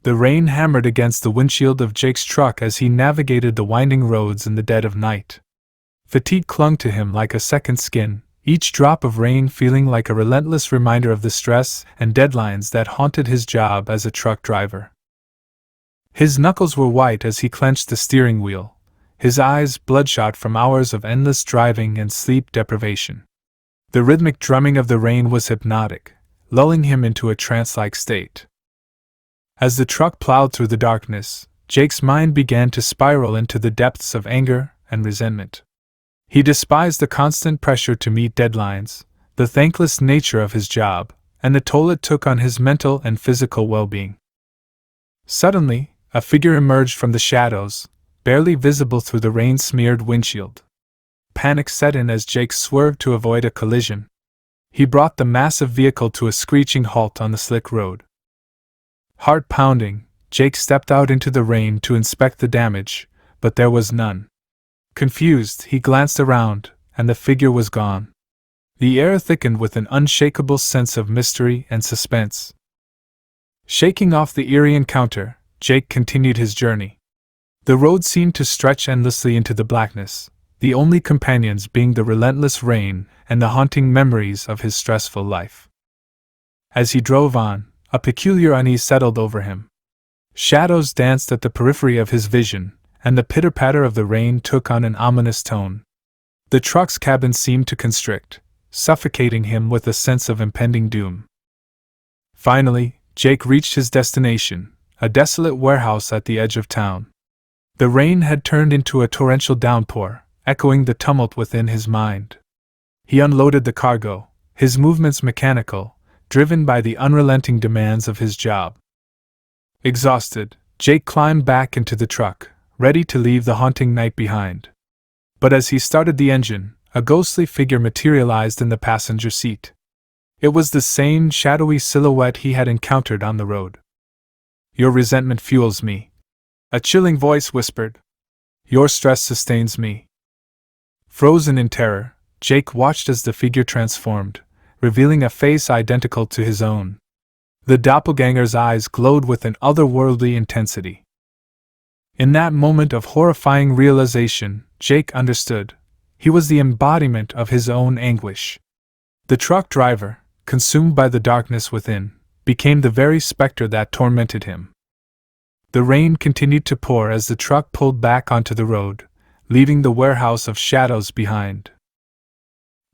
The rain hammered against the windshield of Jake's truck as he navigated the winding roads in the dead of night. Fatigue clung to him like a second skin, each drop of rain feeling like a relentless reminder of the stress and deadlines that haunted his job as a truck driver. His knuckles were white as he clenched the steering wheel, his eyes bloodshot from hours of endless driving and sleep deprivation. The rhythmic drumming of the rain was hypnotic, lulling him into a trance-like state. As the truck plowed through the darkness, Jake's mind began to spiral into the depths of anger and resentment. He despised the constant pressure to meet deadlines, the thankless nature of his job, and the toll it took on his mental and physical well-being. Suddenly, a figure emerged from the shadows, barely visible through the rain-smeared windshield. Panic set in as Jake swerved to avoid a collision. He brought the massive vehicle to a screeching halt on the slick road. Heart pounding, Jake stepped out into the rain to inspect the damage, but there was none. Confused, he glanced around, and the figure was gone. The air thickened with an unshakable sense of mystery and suspense. Shaking off the eerie encounter, Jake continued his journey. The road seemed to stretch endlessly into the blackness, the only companions being the relentless rain and the haunting memories of his stressful life. As he drove on, a peculiar unease settled over him. Shadows danced at the periphery of his vision, and the pitter-patter of the rain took on an ominous tone. The truck's cabin seemed to constrict, suffocating him with a sense of impending doom. Finally, Jake reached his destination, a desolate warehouse at the edge of town. The rain had turned into a torrential downpour, echoing the tumult within his mind. He unloaded the cargo, his movements mechanical, driven by the unrelenting demands of his job. Exhausted, Jake climbed back into the truck, ready to leave the haunting night behind. But as he started the engine, a ghostly figure materialized in the passenger seat. It was the same shadowy silhouette he had encountered on the road. "Your resentment fuels me," a chilling voice whispered. "Your stress sustains me." Frozen in terror, Jake watched as the figure transformed, revealing a face identical to his own. The doppelganger's eyes glowed with an otherworldly intensity. In that moment of horrifying realization, Jake understood. He was the embodiment of his own anguish. The truck driver, consumed by the darkness within, became the very specter that tormented him. The rain continued to pour as the truck pulled back onto the road, leaving the warehouse of shadows behind.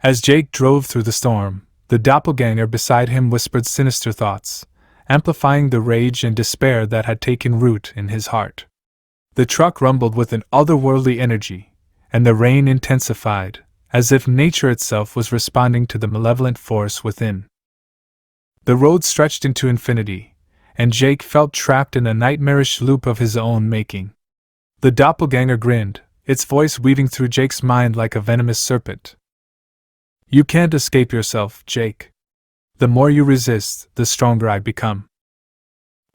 As Jake drove through the storm, the doppelganger beside him whispered sinister thoughts, amplifying the rage and despair that had taken root in his heart. The truck rumbled with an otherworldly energy, and the rain intensified, as if nature itself was responding to the malevolent force within. The road stretched into infinity, and Jake felt trapped in a nightmarish loop of his own making. The doppelganger grinned, its voice weaving through Jake's mind like a venomous serpent. "You can't escape yourself, Jake. The more you resist, the stronger I become."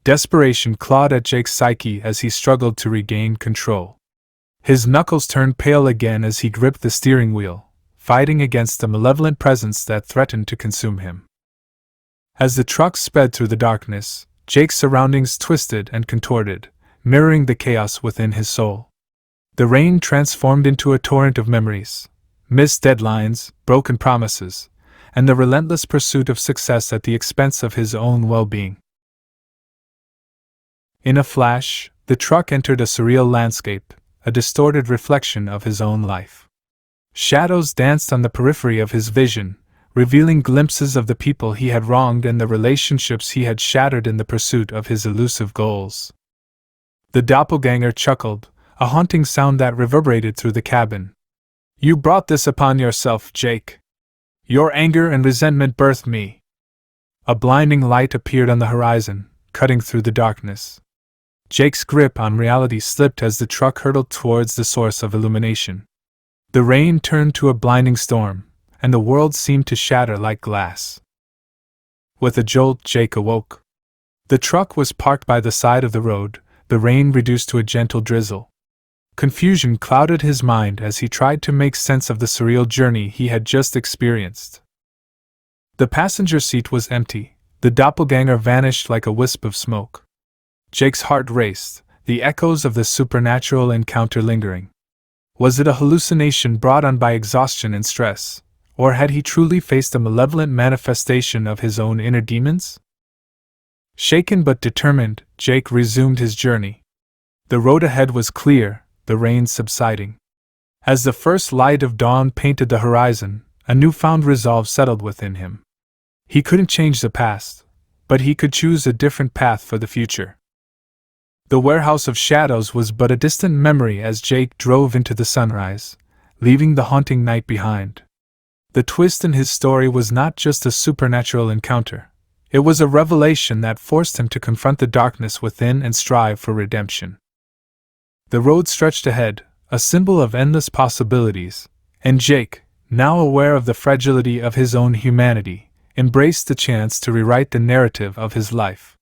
Desperation clawed at Jake's psyche as he struggled to regain control. His knuckles turned pale again as he gripped the steering wheel, fighting against the malevolent presence that threatened to consume him. As the truck sped through the darkness, Jake's surroundings twisted and contorted, mirroring the chaos within his soul. The rain transformed into a torrent of memories, missed deadlines, broken promises, and the relentless pursuit of success at the expense of his own well-being. In a flash, the truck entered a surreal landscape, a distorted reflection of his own life. Shadows danced on the periphery of his vision, revealing glimpses of the people he had wronged and the relationships he had shattered in the pursuit of his elusive goals. The doppelganger chuckled, a haunting sound that reverberated through the cabin. "You brought this upon yourself, Jake. Your anger and resentment birthed me." A blinding light appeared on the horizon, cutting through the darkness. Jake's grip on reality slipped as the truck hurtled towards the source of illumination. The rain turned to a blinding storm, and the world seemed to shatter like glass. With a jolt, Jake awoke. The truck was parked by the side of the road, the rain reduced to a gentle drizzle. Confusion clouded his mind as he tried to make sense of the surreal journey he had just experienced. The passenger seat was empty, the doppelganger vanished like a wisp of smoke. Jake's heart raced, the echoes of the supernatural encounter lingering. Was it a hallucination brought on by exhaustion and stress, or had he truly faced a malevolent manifestation of his own inner demons? Shaken but determined, Jake resumed his journey. The road ahead was clear, the rain subsiding. As the first light of dawn painted the horizon, a newfound resolve settled within him. He couldn't change the past, but he could choose a different path for the future. The warehouse of shadows was but a distant memory as Jake drove into the sunrise, leaving the haunting night behind. The twist in his story was not just a supernatural encounter. It was a revelation that forced him to confront the darkness within and strive for redemption. The road stretched ahead, a symbol of endless possibilities, and Jake, now aware of the fragility of his own humanity, embraced the chance to rewrite the narrative of his life.